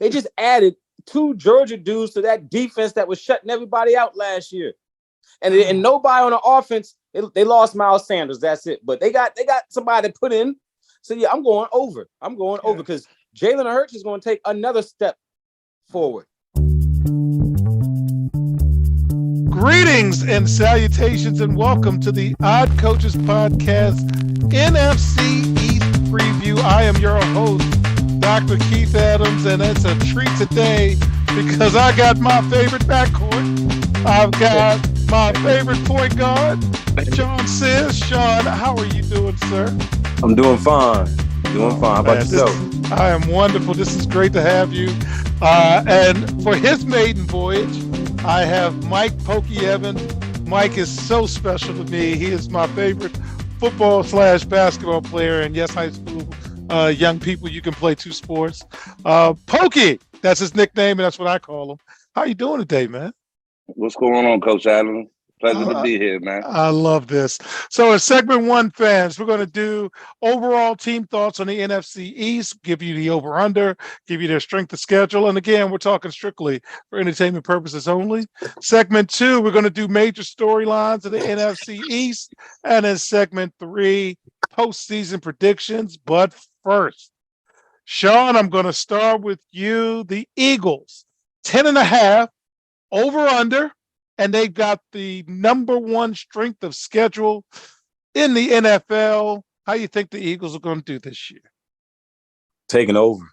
they just added two Georgia dudes to that defense that was shutting everybody out last year. And nobody on the offense, they lost Miles Sanders. That's it. But they got somebody to put in. So yeah, I'm going over. I'm going over because Jalen Hurts is going to take another step forward. Greetings and salutations and welcome to the Odd Coaches Podcast NFC East Preview. I am your host, Dr. Keith Adams, and it's a treat today because I got my favorite backcourt. I've got my favorite point guard, Sean Says. Sean, how are you doing, sir? I'm doing fine. How about yourself? I am wonderful. This is great to have you. And for his maiden voyage, I have Mike Pokey Evans. Mike is so special to me. He is my favorite football/basketball player. And yes, high school young people, you can play two sports. Pokey, that's his nickname, and that's what I call him. How you doing today, man? What's going on, Coach Adams? Pleasure to be here, man. I love this. So as segment one fans, we're going to do overall team thoughts on the NFC East, give you the over-under, give you their strength of schedule. And again, we're talking strictly for entertainment purposes only. Segment two, we're going to do major storylines of the NFC East. And in segment three, postseason predictions. But first, Sean, I'm going to start with you. The Eagles, 10.5, over-under. And they've got the number one strength of schedule in the NFL. How do you think the Eagles are going to do this year? Taking over.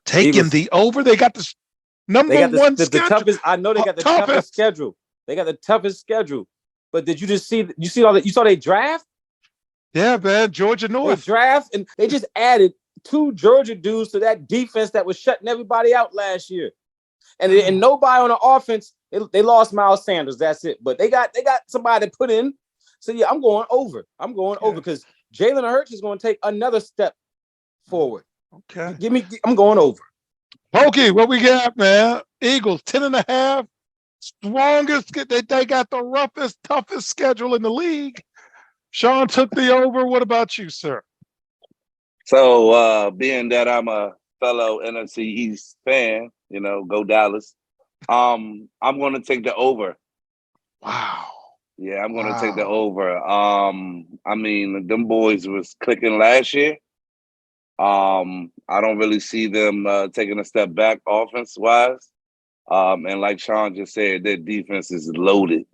The over? They got the number one schedule. The toughest. I know they got the toughest schedule. They got the toughest schedule. But did you just see? You see all that? You saw they draft? Yeah, man. Georgia North. They draft, and they just added two Georgia dudes to that defense that was shutting everybody out last year. And nobody on the offense. They lost Miles Sanders. That's it. But they got somebody to put in. So yeah, I'm going over. I'm going over because Jalen Hurts is going to take another step forward. Okay. I'm going over. Pokey, what we got, man? Eagles 10.5, strongest. They got the roughest, toughest schedule in the league. Sean took the over. What about you, sir? So being that I'm a fellow NFC East fan, go Dallas. I'm going to take the over. Wow. Yeah, I'm going to take the over. I mean, them boys was clicking last year. I don't really see them taking a step back offense-wise. And like Sean just said, their defense is loaded.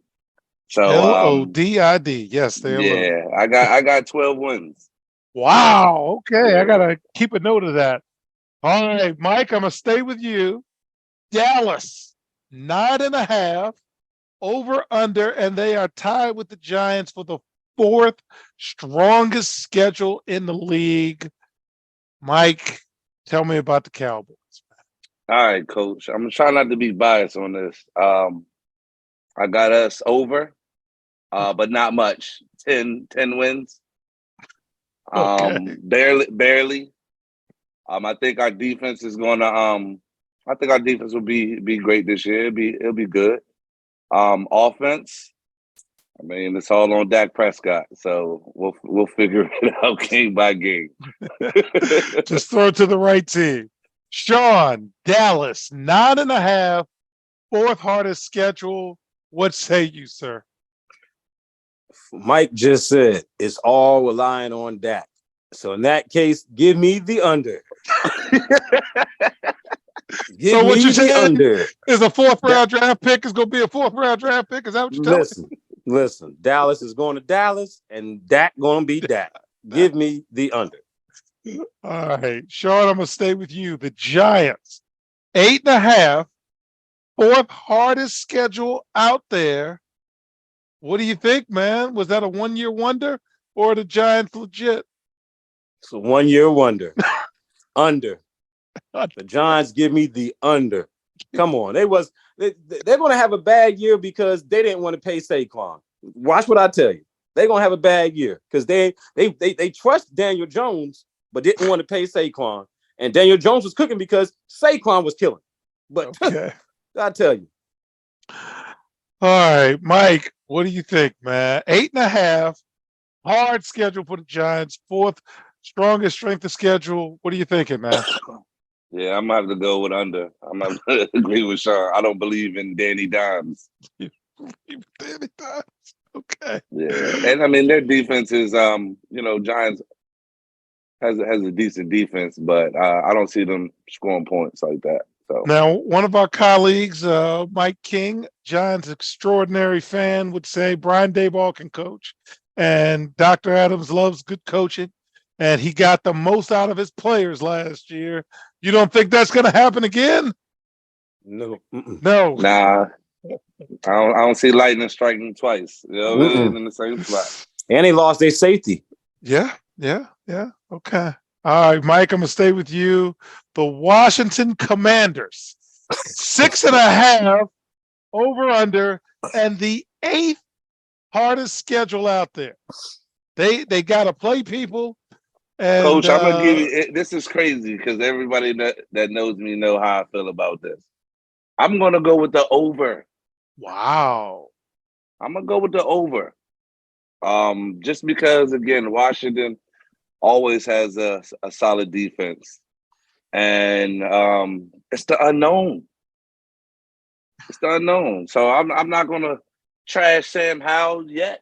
So LODID. Yes, they are. Yeah, loaded. I got 12 wins. Wow. Okay, I gotta keep a note of that. All right, Mike, I'm gonna stay with you. Dallas, 9.5, over under, and they are tied with the Giants for the fourth strongest schedule in the league. Mike, tell me about the Cowboys. All right, Coach. I'm trying not to be biased on this. I got us over, but not much. 10 wins. Barely. I think our defense is going to. I think our defense will be great this year. It'll be good. Offense. I mean, it's all on Dak Prescott, so we'll figure it out game by game. Just throw it to the right team. Sean, Dallas, 9.5, fourth hardest schedule. What say you, sir? Mike just said it's all relying on Dak. So in that case, give me the under. So what you saying under is a fourth round draft pick is going to be a fourth round draft pick? Is that what you're telling me? Listen. Dallas is going to Dallas, and Dak going to be Dak. Give me the under. All right, Sean, I'm going to stay with you. The Giants, 8.5, fourth hardest schedule out there. What do you think, man? Was that a one-year wonder or are the Giants legit? It's a one-year wonder. Under. The Giants give me the under. Come on. They're going to have a bad year because they didn't want to pay Saquon. Watch what I tell you. They're going to have a bad year because they trust Daniel Jones but didn't want to pay Saquon. And Daniel Jones was cooking because Saquon was killing. But okay. I tell you. All right, Mike, what do you think, man? 8.5, hard schedule for the Giants, fourth strongest strength of schedule. What are you thinking, man? Yeah, I'm gonna have to go with under. I'm gonna have to agree with Sean. I don't believe in Danny Dimes. Danny Dimes. Okay. Yeah, and I mean their defense is Giants has a decent defense, but I don't see them scoring points like that. So Now, one of our colleagues, Mike King, Giants extraordinary fan, would say Brian Daboll can coach, and Dr. Adams loves good coaching, and he got the most out of his players last year. You don't think that's going to happen again? No. Mm-mm. No. nah, I don't see lightning striking twice. You know, Mm-mm. in the same spot. And they lost their safety. Yeah. Okay. All right, Mike, I'm going to stay with you. The Washington Commanders, 6.5 over under, and the 8th hardest schedule out there. They got to play people. And, Coach, I'm gonna give you. This is crazy because everybody that knows me know how I feel about this. I'm gonna go with the over. Wow. I'm gonna go with the over. Just because again, Washington always has a solid defense, and it's the unknown. It's the unknown. So I'm not gonna trash Sam Howell yet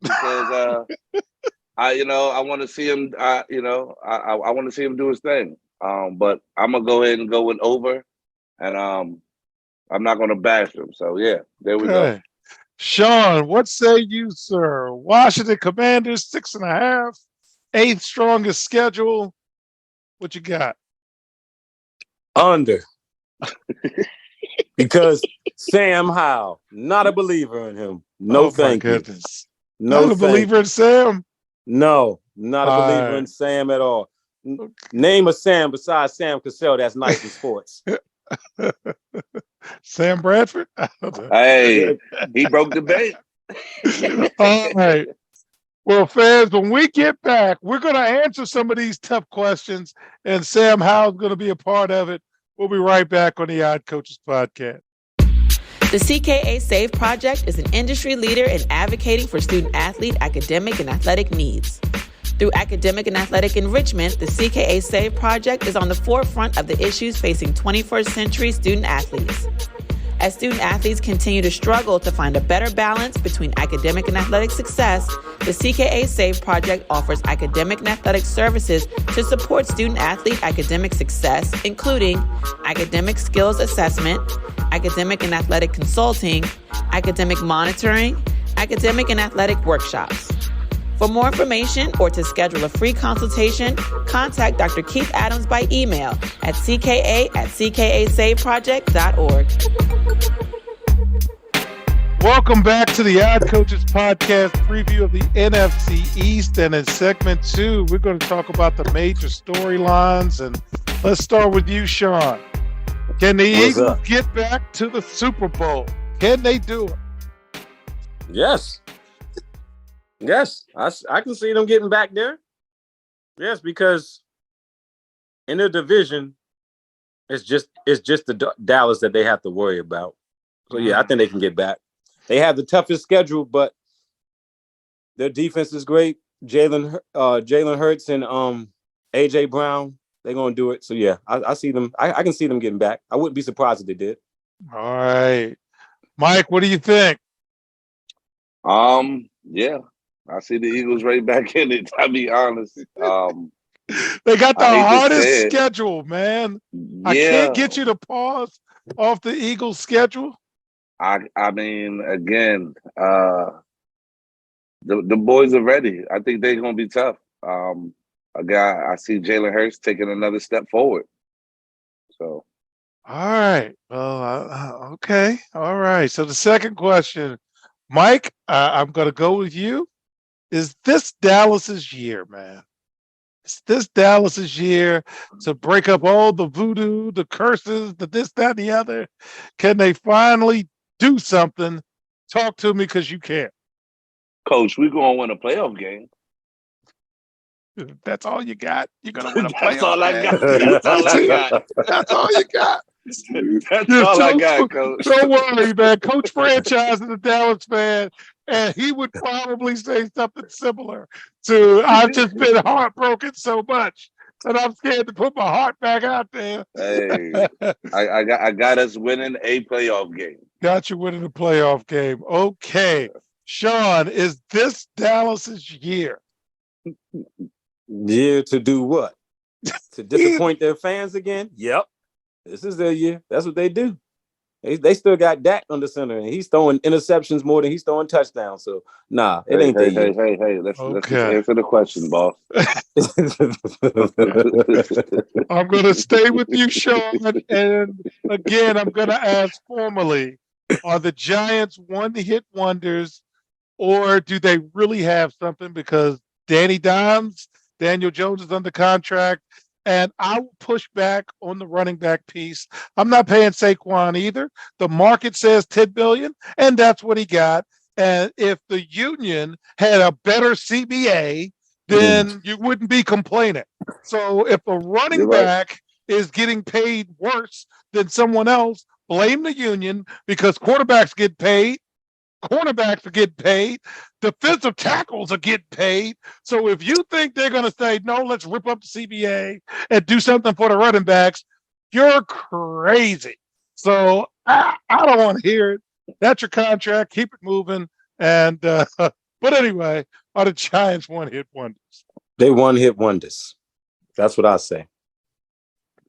because I want to see him. I want to see him do his thing. But I'm gonna go ahead and go with over, and I'm not gonna bash him. So yeah, there we go. Sean, what say you, sir? Washington Commanders, 6.5, 8th strongest schedule. What you got? Under. Because Sam Howell, not a believer in him. No, thank you. No, not a believer in Sam. No, not a believer in Sam at all. Name a Sam besides Sam Cassell that's nice in sports. Sam Bradford? Hey, he broke the bank. All right. Well, fans, when we get back, we're going to answer some of these tough questions, and Sam Howell's going to be a part of it. We'll be right back on the Odd Coaches Podcast. The CKA SAVE Project is an industry leader in advocating for student-athlete, academic, and athletic needs. Through academic and athletic enrichment, the CKA SAVE Project is on the forefront of the issues facing 21st century student-athletes. As student-athletes continue to struggle to find a better balance between academic and athletic success, the CKA SAVE Project offers academic and athletic services to support student-athlete academic success, including academic skills assessment, academic and athletic consulting, academic monitoring, academic and athletic workshops. For more information or to schedule a free consultation, contact Dr. Keith Adams by email at cka@ckasaveproject.org. Welcome back to the Odd Coaches Podcast preview of the NFC East. And in segment 2, we're going to talk about the major storylines. And let's start with you, Sean. Can the Eagles get back to the Super Bowl? Can they do it? Yes. Yes, I can see them getting back there. Yes, because in their division, it's just the Dallas that they have to worry about. So yeah, I think they can get back. They have the toughest schedule, but their defense is great. Jalen Hurts and AJ Brown, they're gonna do it. So yeah, I see them. I can see them getting back. I wouldn't be surprised if they did. All right, Mike, what do you think? Yeah. I see the Eagles right back in it. I'll be honest. They got the hardest schedule, man. Yeah. I can't get you to pause off the Eagles schedule. I mean, again, the boys are ready. I think they're gonna be tough. I see Jalen Hurts taking another step forward. So, all right. Well, okay. All right. So the second question, Mike, I'm gonna go with you. Is this Dallas's year, man? Is this Dallas's year to break up all the voodoo, the curses, the this, that, and the other? Can they finally do something? Talk to me because you can. Coach, we're going to win a playoff game. That's all you got? You're going to win a playoff That's all game? I got. That's all I got. That's all you got. That's all I got, Coach. Don't worry, man. Coach Franchise is a Dallas fan, and he would probably say something similar to, I've just been heartbroken so much And I'm scared to put my heart back out there. Hey, I got us winning a playoff game. Got you winning a playoff game. Okay. Sean, is this Dallas's year? Year to do what? To disappoint their fans again? Yep. This is their year. That's what they do. They still got Dak under center, and he's throwing interceptions more than he's throwing touchdowns. So, nah, it ain't their year. Hey. Let's just Okay. answer the question, boss. I'm going to stay with you, Sean. And again, I'm going to ask formally, are the Giants one-hit wonders, or do they really have something? Because Daniel Jones is under contract, and I will push back on the running back piece. I'm not paying Saquon either. The market says $10 billion, and that's what he got. And if the union had a better CBA, then you wouldn't be complaining. So if a running back is getting paid worse than someone else, blame the union, because quarterbacks get paid, cornerbacks are getting paid, defensive tackles are getting paid. So if you think they're going to say, no, let's rip up the CBA and do something for the running backs, you're crazy. So I don't want to hear it. That's your contract. Keep it moving. And but anyway, are the Giants one-hit wonders? They one-hit wonders. That's what I say.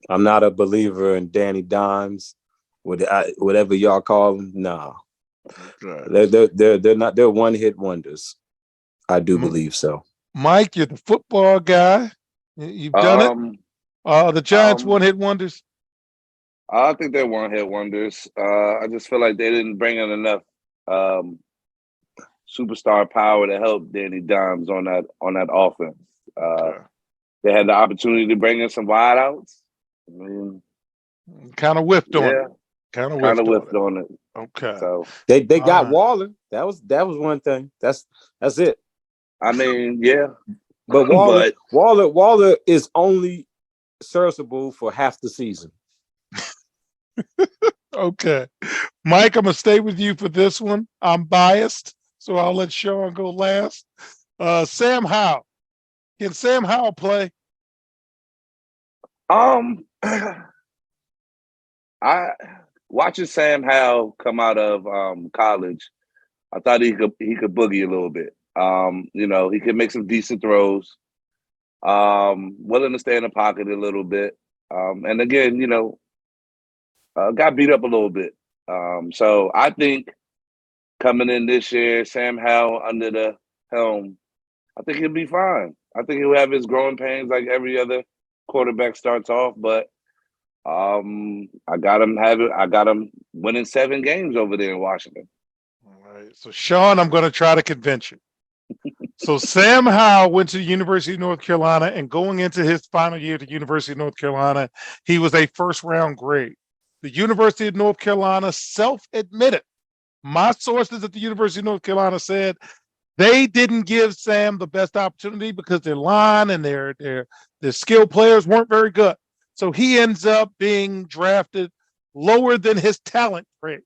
I'm not a believer in Danny Dimes, whatever y'all call them. No. They're not. They're one-hit wonders. I do believe so. Mike, you're the football guy. You've done it. The Giants one-hit wonders. I think they're one-hit wonders. I just feel like they didn't bring in enough superstar power to help Danny Dimes on that offense. They had the opportunity to bring in some wideouts. I mean, kind of whiffed on it. Kind of whiffed on it. Okay. So they got Waller. That was one thing. That's it. I mean, yeah. But Waller is only serviceable for half the season. Okay. Mike, I'm gonna stay with you for this one. I'm biased, so I'll let Sean go last. Sam Howell. Can Sam Howell play? Watching Sam Howell come out of college, I thought he could boogie a little bit. He could make some decent throws. Willing to stay in the pocket a little bit. And again, got beat up a little bit. So I think coming in this year, Sam Howell under the helm, I think he'll be fine. I think he'll have his growing pains like every other quarterback starts off, but I got him winning 7 games over there in Washington. All right. So Sean, I'm going to try to convince you. So Sam Howell went to the University of North Carolina, and going into his final year at the University of North Carolina, he was a first-round grade. The University of North Carolina self-admitted. My sources at the University of North Carolina said they didn't give Sam the best opportunity because their line and their skilled players weren't very good. So he ends up being drafted lower than his talent grade.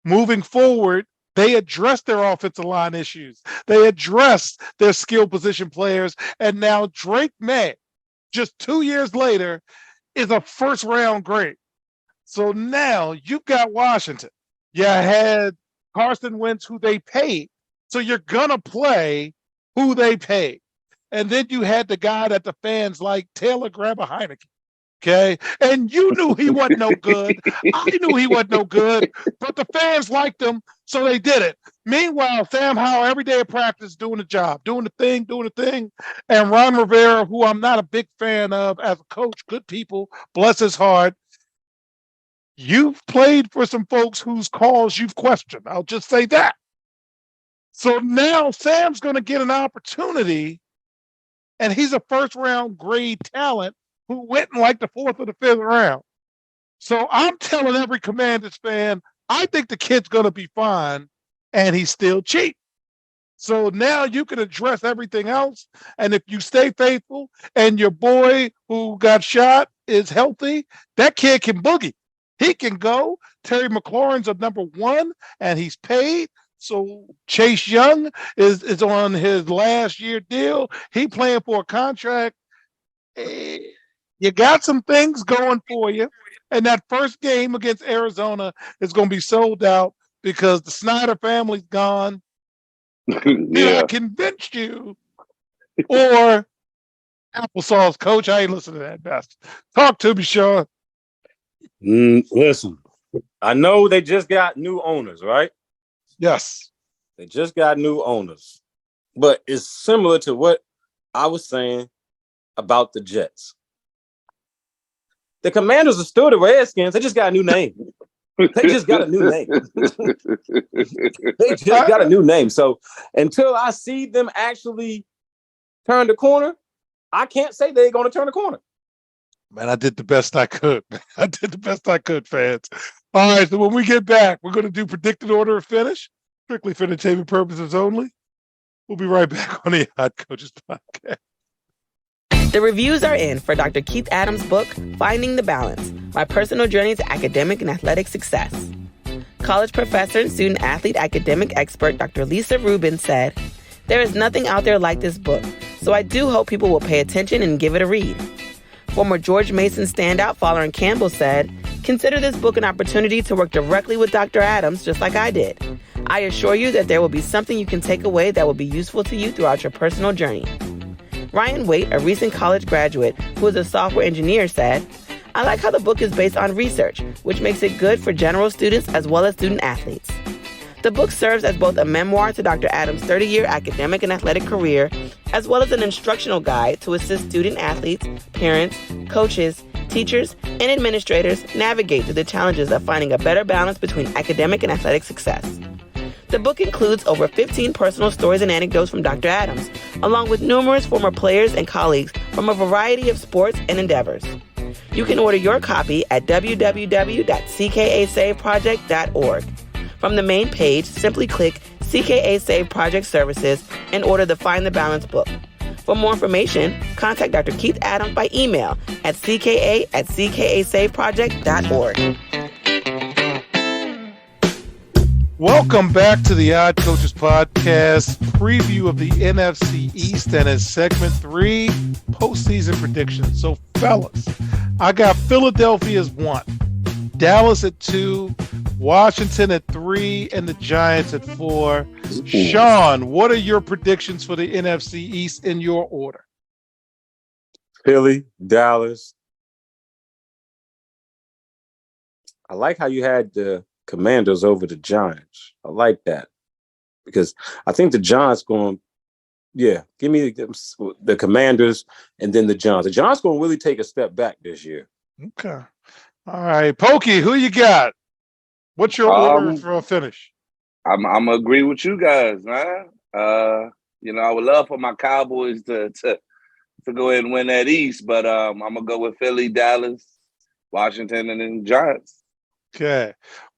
Moving forward, they addressed their offensive line issues. They addressed their skill position players. And now Drake May, just 2 years later, is a first-round grade. So now you've got Washington. You had Carson Wentz, who they paid. So you're going to play who they paid. And then you had the guy that the fans like, Taylor Grabber-Heineke. Okay. And you knew he wasn't no good. I knew he wasn't no good, but the fans liked him, so they did it. Meanwhile, Sam Howell, every day of practice, doing the job, doing the thing. And Ron Rivera, who I'm not a big fan of as a coach, good people, bless his heart. You've played for some folks whose calls you've questioned. I'll just say that. So now Sam's going to get an opportunity, and he's a first-round grade talent who went in like the 4th or the 5th round. So I'm telling every Commanders fan, I think the kid's going to be fine, and he's still cheap. So now you can address everything else, and if you stay faithful and your boy who got shot is healthy, that kid can boogie. He can go. Terry McLaurin's a number 1, and he's paid. So Chase Young is on his last year deal. He playing for a contract. You got some things going for you. And that first game against Arizona is going to be sold out because the Snyder family's gone. Did I Yeah. convince you? Or applesauce, coach? I ain't listening to that best. Talk to me, Sean. Listen, I know they just got new owners, right? Yes. They just got new owners. But it's similar to what I was saying about the Jets. The Commanders are still the Redskins. They just got a new name. They just got a new name. They just got a new name. So until I see them actually turn the corner, I can't say they're going to turn the corner. Man, I did the best I could. I did the best I could, fans. All right, so when we get back, we're going to do predicted order of finish, strictly for entertainment purposes only. We'll be right back on the Odd Coaches Podcast. The reviews are in for Dr. Keith Adams' book, Finding the Balance, My Personal Journey to Academic and Athletic Success. College professor and student athlete academic expert Dr. Lisa Rubin said, "There is nothing out there like this book, so I do hope people will pay attention and give it a read." Former George Mason standout Folarin Campbell said, "Consider this book an opportunity to work directly with Dr. Adams just like I did. I assure you that there will be something you can take away that will be useful to you throughout your personal journey." Ryan Waite, a recent college graduate who is a software engineer, said, "I like how the book is based on research, which makes it good for general students as well as student athletes." The book serves as both a memoir to Dr. Adams' 30-year academic and athletic career, as well as an instructional guide to assist student athletes, parents, coaches, teachers, and administrators navigate through the challenges of finding a better balance between academic and athletic success. The book includes over 15 personal stories and anecdotes from Dr. Adams, along with numerous former players and colleagues from a variety of sports and endeavors. You can order your copy at www.ckasaveproject.org. From the main page, simply click CKA Save Project Services and order the Find the Balance book. For more information, contact Dr. Keith Adams by email at cka@ckasaveproject.org. Welcome back to the Odd Coaches Podcast, preview of the NFC East and its segment 3, postseason predictions. So, fellas, I got Philadelphia as 1, Dallas at 2, Washington at 3, and the Giants at 4. Sean, what are your predictions for the NFC East in your order? Philly, Dallas. I like how you had the Commanders over the Giants. I like that because I think the Giants give me the Commanders and then the Giants. The Giants going to really take a step back this year. Okay. All right. Pokey, who you got? What's your order for a finish? I'm gonna agree with you guys, man. I would love for my Cowboys to go ahead and win that East, but I'm gonna go with Philly, Dallas, Washington, and then Giants. Okay.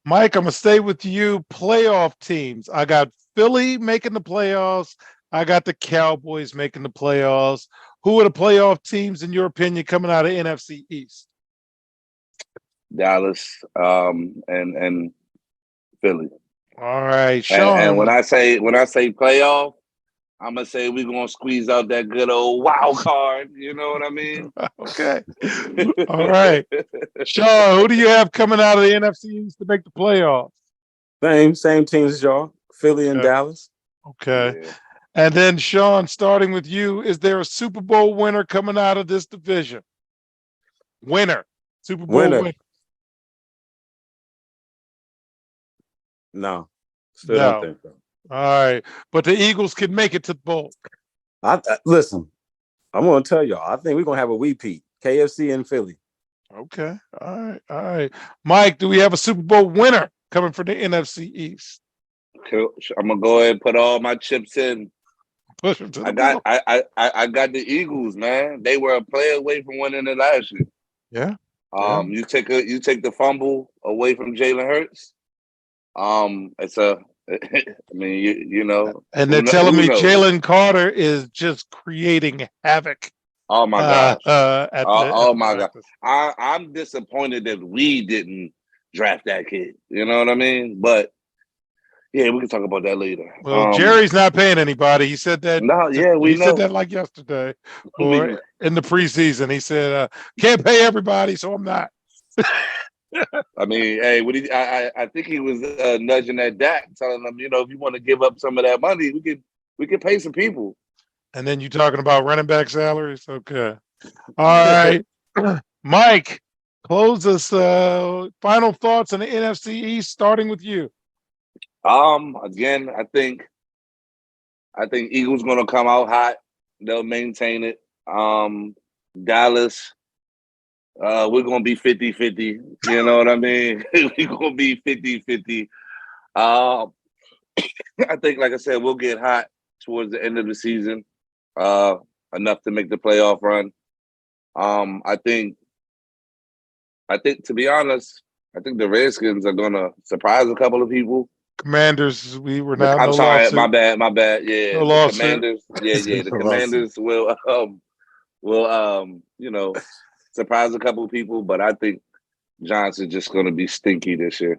Mike, I'm going to stay with you. Playoff teams. I got Philly making the playoffs. I got the Cowboys making the playoffs. Who are the playoff teams, in your opinion, coming out of NFC East? Dallas and Philly. All right, Sean. And when I say playoff, I'm gonna say we're gonna squeeze out that good old wild card. You know what I mean? Okay. All right, Sean. Who do you have coming out of the NFC East to make the playoffs? Same teams as y'all, Philly and Dallas. Okay. Yeah. And then Sean, starting with you, is there a Super Bowl winner coming out of this division? Super Bowl winner. No, still don't think so. All right, but the Eagles can make it to the bowl. Listen, I'm going to tell y'all. I think we're going to have a repeat. KFC and Philly. Okay. All right. Mike, do we have a Super Bowl winner coming from the NFC East? I'm gonna go ahead and put all my chips in. Push them to the bowl. I got the Eagles, man. They were a play away from winning it last year. Yeah. You take the fumble away from Jalen Hurts. It's a. I mean, you know. And they're telling me Jalen Carter is just creating havoc. Oh my gosh! Oh my God! Practice. I'm disappointed that we didn't draft that kid. You know what I mean? But Yeah, we can talk about that later. Well, Jerry's not paying anybody. He said that. No, yeah, we he know. said that like yesterday or in the preseason. He said, can't pay everybody, so I'm not. I mean, hey, I think he was nudging that Dak, telling them, if you want to give up some of that money, we could pay some people. And then you talking about running back salaries? Okay. All right. Mike, close us. Final thoughts on the NFC East, starting with you. Again, I think Eagles gonna come out hot. They'll maintain it. Dallas, we're gonna be 50-50. You know what I mean? We're gonna be 50-50. I think, like I said, we'll get hot towards the end of the season. Enough to make the playoff run. I think to be honest, I think the Redskins are gonna surprise a couple of people. Commanders, we were not. I'm no sorry, lawsuit. my bad. Yeah, No the lawsuit. Commanders. Yeah, the Commanders will surprise a couple of people, but I think Giants are just going to be stinky this year.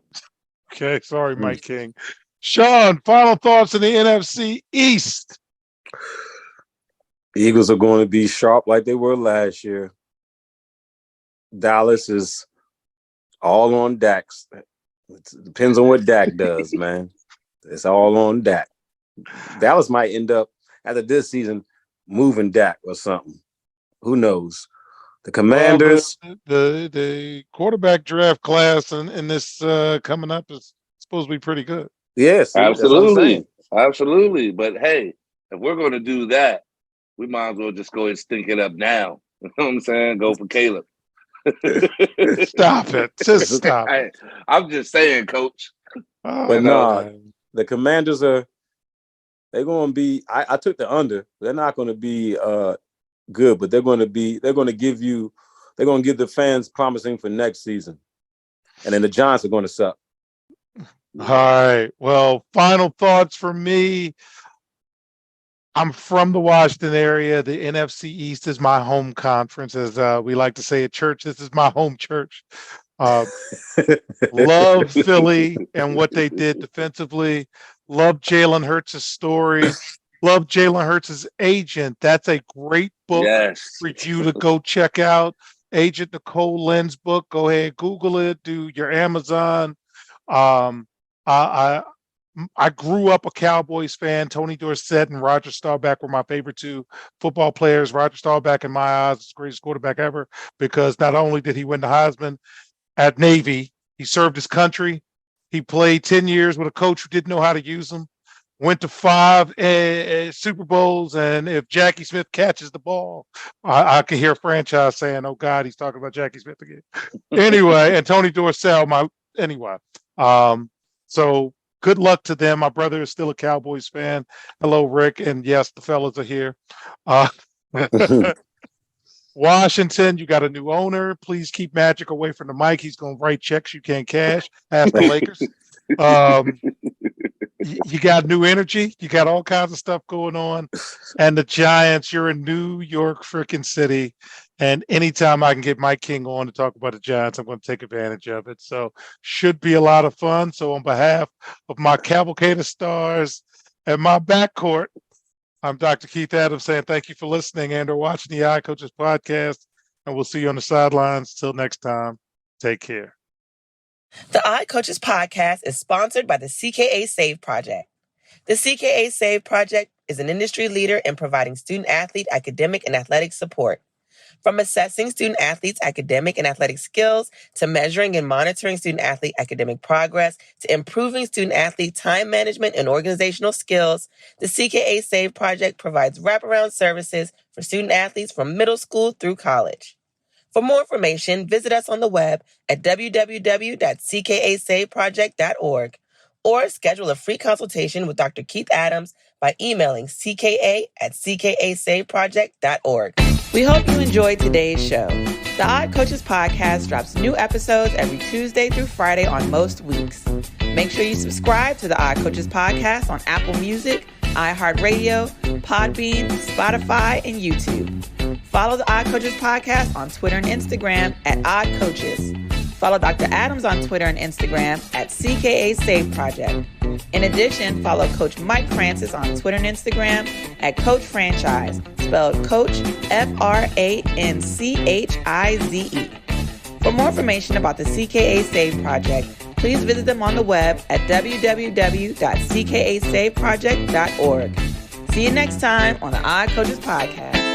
Okay, sorry, Mike King. Sean, final thoughts on the NFC East. The Eagles are going to be sharp like they were last year. Dallas is all on Dak. It depends on what Dak does, man. It's all on Dak. Dallas might end up, after this season, moving Dak or something. Who knows? The Commanders. Well, the quarterback draft class in this coming up is supposed to be pretty good. Yes, absolutely. But hey, if we're going to do that, we might as well just go and stink it up now. You know what I'm saying? Go for Caleb. Stop it. Just stop. I'm just saying, Coach. But the Commanders they're going to be, I took the under. They're not going to be good, but they're going to give the fans promising for next season. And then the Giants are going to suck. All right. Well, final thoughts for me. I'm from the Washington area. The NFC East is my home conference, as we like to say at church. This is my home church. Love Philly and what they did defensively. Love Jalen Hurts' story. Love Jalen Hurts' agent. That's a great book for you to go check out. Agent Nicole Lynn's book. Go ahead, Google it. Do your Amazon. I grew up a Cowboys fan. Tony Dorsett and Roger Staubach were my favorite two football players. Roger Staubach, in my eyes, is the greatest quarterback ever because not only did he win the Heisman at Navy, he served his country. He played 10 years with a coach who didn't know how to use him, went to 5 Super Bowls, and if Jackie Smith catches the ball, I can hear a franchise saying, oh, God, he's talking about Jackie Smith again. Anyway, and Tony Dorsett, so good luck to them. My brother is still a Cowboys fan. Hello, Rick. And yes, the fellas are here. Washington, you got a new owner. Please keep Magic away from the mic. He's going to write checks you can't cash. Ask the Lakers. You got new energy. You got all kinds of stuff going on. And the Giants, you're in New York freaking city. And anytime I can get Mike King on to talk about the Giants, I'm going to take advantage of it. So should be a lot of fun. So on behalf of my cavalcade of stars and my backcourt, I'm Dr. Keith Adams saying thank you for listening and or watching the iCoaches podcast. And we'll see you on the sidelines. Till next time, take care. The iCoaches podcast is sponsored by the CKA Save Project. The CKA Save Project is an industry leader in providing student-athlete academic and athletic support. From assessing student-athletes' academic and athletic skills, to measuring and monitoring student-athlete academic progress, to improving student-athlete time management and organizational skills, the CKA Save Project provides wraparound services for student-athletes from middle school through college. For more information, visit us on the web at www.ckasaveproject.org or schedule a free consultation with Dr. Keith Adams by emailing cka@ckasaveproject.org. We hope you enjoyed today's show. The iCoaches podcast drops new episodes every Tuesday through Friday on most weeks. Make sure you subscribe to the iCoaches podcast on Apple Music, iHeartRadio, Podbean, Spotify, and YouTube. Follow the iCoaches podcast on Twitter and Instagram at iCoaches. Follow Dr. Adams on Twitter and Instagram at CKA Save Project. In addition, follow Coach Mike Francis on Twitter and Instagram at Coach Franchise, spelled Coach Franchize. For more information about the CKA Save Project, please visit them on the web at www.ckasaveproject.org. See you next time on the iCoaches Podcast.